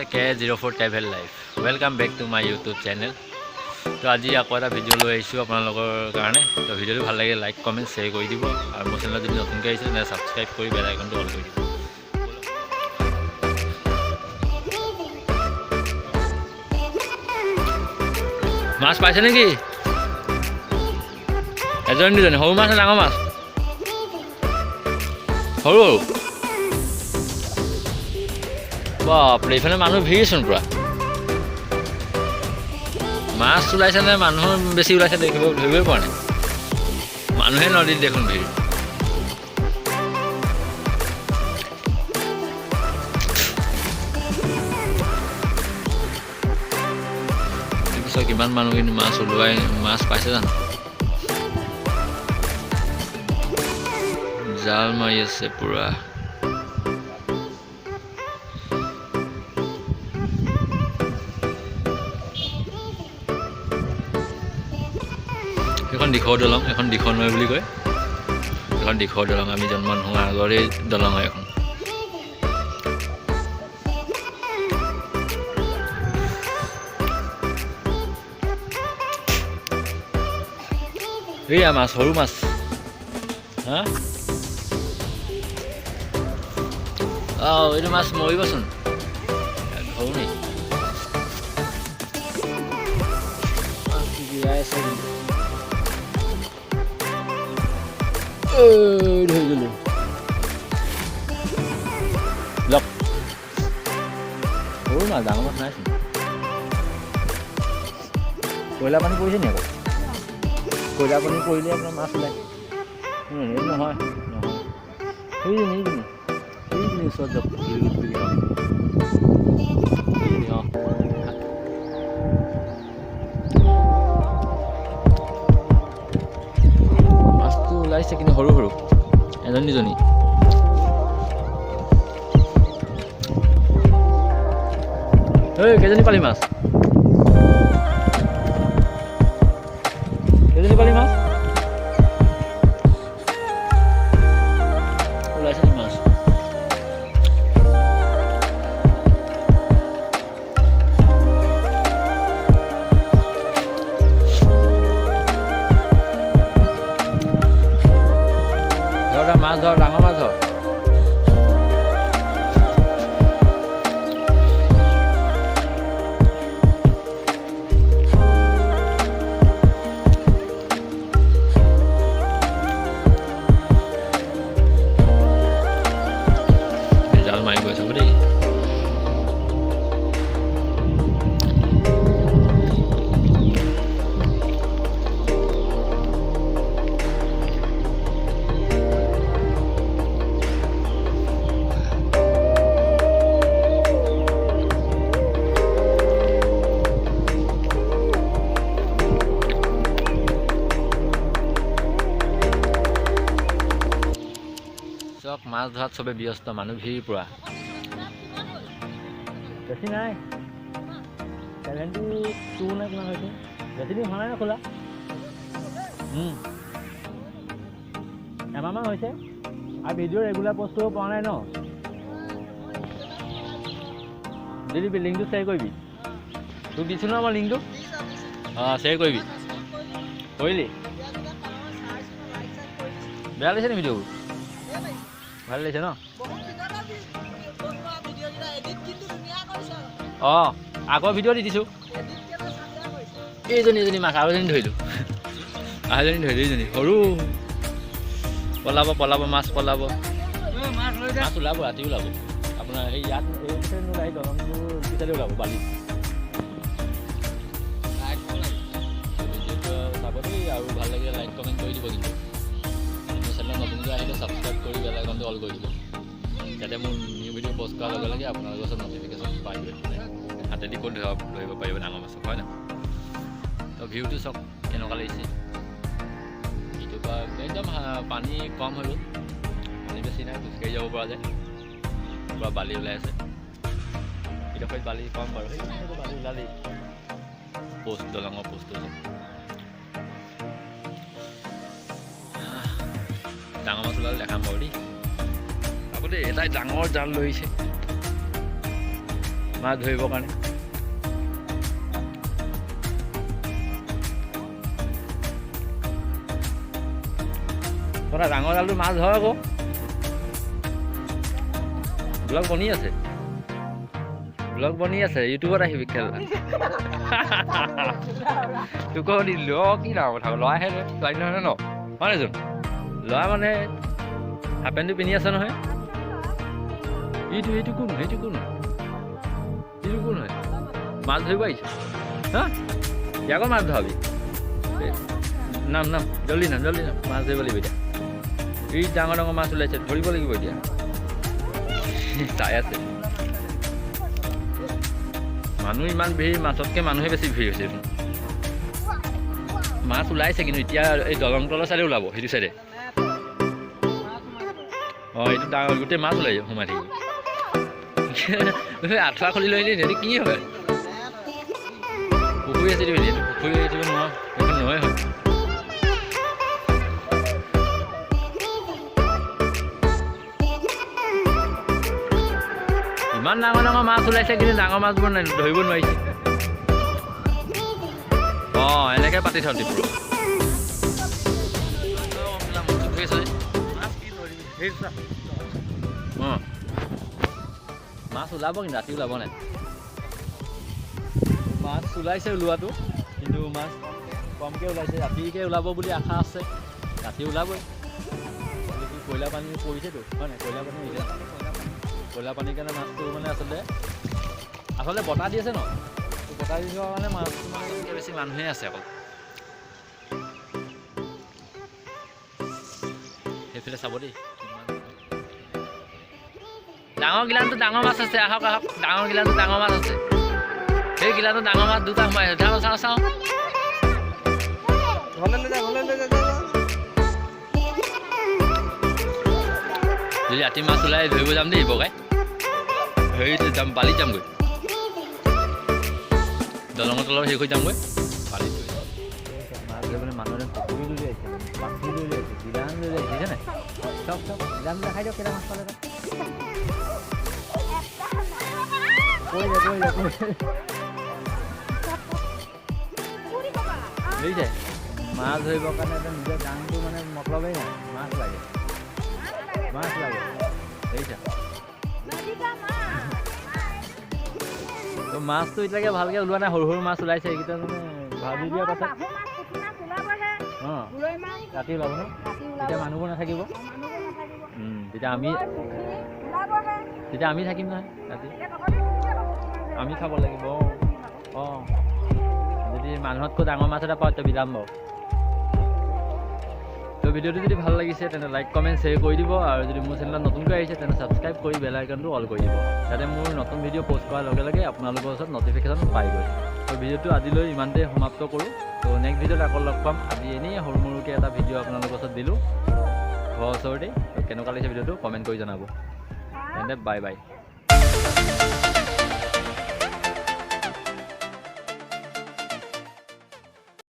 আছে K04 Travel Life. Welcome back to my YouTube channel. তো আজি আকৌ এটা ভিডিঅ' লৈ আহিছোঁ আপোনালোকৰ কাৰণে। তো ভিডিঅ'টো ভাল লাগে লাইক কমেণ্ট শ্বেয়াৰ কৰি দিব আৰু মোৰ চেনেলত যদি নতুনকৈ আহিছে তেনে ছাবস্ক্ৰাইব কৰি বেল আইকনটো অন কৰি দিব। মাছ পাইছে নেকি? এজন দুজনী সৰু মাছ নে ডাঙৰ মাছ? সৰু বাপৰে, এইফালে মানুহ ভিৰচোন পুৰা। মাছ ওলাইছে নে মানুহ বেছি ওলাইছে ধৰিবই পৰা নাই। মানুহে নদীত দেখোন ভিৰ। দেখিছ কিমান মানুহ কিন্তু মাছ ওলোৱাই মাছ পাইছে জানো? জাল মাৰি আছে পুৰা। এখন দিখৌ দলং, এখন দিখৌ নৈ বুলি কয়। এখন দিখৌ দলং, আমি জন্ম নোহোৱাৰ আগৰে দলং হয় এখন। এইয়া মাছ, সৰু মাছ। হা এইটো মাছ মৰিবচোন, সৰু নি ধৰি গলো। লওক সৰু মাছ, ডাঙৰ মাছ নাইচোন। কয়লা পানী পৰিছে নি আকৌ? কয়লা পানী পৰিলে আপোনাৰ মাছ ওলায়। নহয় নহয়, সেইজনী ওচৰত যাওক। মাছটো ওলাইছে কিন্তু সৰু সৰু, এজনী দুজনী। কেইজনী পালি মাছ? কেইজনী পালি মাছ? ওলাইছে নি মাছ? মাছ ধৰ, ডাঙৰ মাছ ধৰ। জাল মাৰি গৈ থাকো দেই। মাছ ধৰাত চবে ব্যস্ত, মানুহ ভিৰ পুৰা। বেছি নাই, 72 নে কিমান হৈছে। বেছি দিন হোৱা নাই ন খোলা, এমাহমান হৈছে। আৰু ভিডিঅ' ৰেগুলাৰ পষ্ট কৰিব পৰা নাই ন। যদি লিংকটো শ্বেয়াৰ কৰিবি, তোক দিছোঁ ন মই লিংকটো। শ্বেয়াৰ কৰিবি। কৰিলি? বেয়া লাগিছে নি ভিডিঅ'বোৰ? ভাল লাগিছে ন? আগৰ ভিডিঅ' দি দিছোঁ। এইজনী মাছ, আৰু এজনী ধৰিলোঁ। এইজনী সৰু। পলাব মাছ পলাব। মাছ ওলাব, ৰাতি ওলাব আপোনাৰ। সেই ইয়াত নোলায়, দলংটো পিছতে ওলাব বালি। চাব দেই, আৰু ভাল লাগিলে লাইক কমেণ্ট কৰি দিব। কিন্তু মোৰ চেনেল নতুনকৈ আহিলে ছাবস্ক্ৰাইব কৰি বেল আইকনটো অল কৰি দিব, যাতে মোৰ নিউ ভিডিঅ' পষ্ট কৰাৰ লগে লগে আপোনালোকৰ ওচৰত ন'টিফিকেশ্যন পাই গৈ হাতেদি ক'ত ধৰিব পাৰিব ডাঙৰ মাছক, হয় নাই? তো ভিউটো চাওক কেনেকুৱা লাগিছে। ইটোৰ পৰা একদম পানী কম হৈ গ'ল, পানী বেছি নাই, খোজকাঢ়ি যাব পৰা যায়। পূৰা বালি ওলাই আছে। ইডোখৰত বালি কম বাৰু, সেই বালি ওলালেই। দলঙৰ পোষ্টটো ডাঙৰ মাছ ওলালে দেখাম বাৰু দেই। আকৌ দেই এটাই ডাঙৰ জাল লৈছে। মাছ ধৰিবৰ কাৰণে। ডাঙৰ জালটো মাছ ধৰ আকৌ। ব্লগ বনি আছে, ব্লগ বনি আছে, ইউটিউবত আহিবি খেল। তোক ল কি ডাঙৰ কথা, ল'ৰাহে ছোৱালী নহয় ন, হয় নহয়? ল'ৰা মানে হাফ পেণ্টটো পিন্ধি আছে নহয়। এইটো কোন, সেইটো কোন, এইটো কোন হয়? মাছ ধৰিব আহিছোঁ হা, ইয়াকো মাছ ধৰাবি। নাম জল্দি নাম মাছ ধৰিব লাগিব এতিয়া। এই ডাঙৰ ডাঙৰ মাছ ওলাইছে, ধৰিব লাগিব এতিয়া। চাই আছে মানুহ ইমান ভিৰ, মাছতকৈ মানুহে বেছি ভিৰ হৈছে। মাছ ওলাইছে কিন্তু এতিয়া এই দলং তলৰ চাইডে ওলাব, সেইটো চাইডে। অঁ এইটো ডাঙৰ গোটেই মাছ ওলাই সোমাই থাকিব। আঁঠুৱা খুলি লৈ সিহঁতি কি হয়? পুখুৰী আছে দিবি, এইটো পুখুৰী দিব নোৱাৰ, সেইখন নহয় হয়। ইমান ডাঙৰ ডাঙৰ মাছ ওলাইছে কিন্তু ডাঙৰ মাছবোৰ ধৰিব নোৱাৰিছে। অঁ এনেকৈ পাতি থওঁ টিপুৰ। অঁ মাছ ওলাব কিন্তু ৰাতি ওলাব নাই। মাছ ওলাইছে ওলোৱাটো, কিন্তু মাছ কমকৈ ওলাইছে। ৰাতিকৈ ওলাব বুলি আশা আছে, ৰাতি ওলাবই। কয়লা পানী পৰিছেতো, হয় নাই? কয়লা পানী এতিয়া কয়লা পানীৰ কাৰণে মাছটো মানে আচলতে বতাহ দি আছে ন, বতাহ দি যোৱা কাৰণে মাছটো মানে বেছি মানুহে আছে অকল। সেইফালে চাব দেই, ডাঙৰ গিলানটো ডাঙৰ মাছ আছে। আহক আহক, ডাঙৰ গিলানটো ডাঙৰ মাছ আছে। সেই গিলানটো ডাঙৰ মাছ দুটা সোমাই আছে। চাওঁ যদি ৰাতি মাছ ওলাই ধৰিব যাম দেই বগাই। হেৰিত যাম, বালিত যামগৈ, দলঙৰ তলৰ হেৰি কৰি যামগৈ বালিত। মাছ ধৰিবলৈ মানুহ এজন পুখুৰী লৈ আহিছে, পাখি লৈ আহিছে, গিলান লৈ আহিছে, দেখিছে নাই? চব গিলান দেখাই দিয়ক, কেইটা মাছ পালে তাত। বুজিছে, মাছ ধৰিবৰ কাৰণে নিজৰ গানটো মানে মতলবেই নাই, মাছ লাগে, মাছ লাগে। দেখিছা মাছটো এতিয়ালৈকে ভালকৈ ওলোৱা নাই, সৰু সৰু মাছ ওলাইছে। এইকেইটা মানে ভাজি দিয়াৰ পাছত অঁ ৰাতি ওলাব ন, তেতিয়া মানুহবোৰ নাথাকিব। তেতিয়া আমি থাকিম নহয় ৰাতি, আমি খাব লাগিব। অঁ যদি মানুহতকৈ ডাঙৰ মাছ এটা পাওঁ তেতিয়া বিলাম বাৰু। তো ভিডিঅ'টো যদি ভাল লাগিছে তেনে লাইক কমেণ্ট শ্বেয়াৰ কৰি দিব, আৰু যদি মোৰ চেনেলত নতুনকৈ আহিছে তেনে ছাবস্ক্ৰাইব কৰি বেল আইকনটো অল কৰি দিব, যাতে মোৰ নতুন ভিডিঅ' পষ্ট কৰাৰ লগে লগে আপোনালোকৰ ওচৰত নটিফিকেশ্যন পাইগৈ। তো ভিডিঅ'টো আজিলৈ ইমানতে সমাপ্ত কৰোঁ। তো নেক্সট ভিডিঅ'ত আকৌ লগ পাম। আজি এনেই সৰু মৰুকৈ এটা ভিডিঅ' আপোনালোকৰ ওচৰত দিলোঁ ঘৰৰ ওচৰতে। তো কেনেকুৱা লাগিছে ভিডিঅ'টো কমেণ্ট কৰি জনাব। তেন্তে বাই বাই।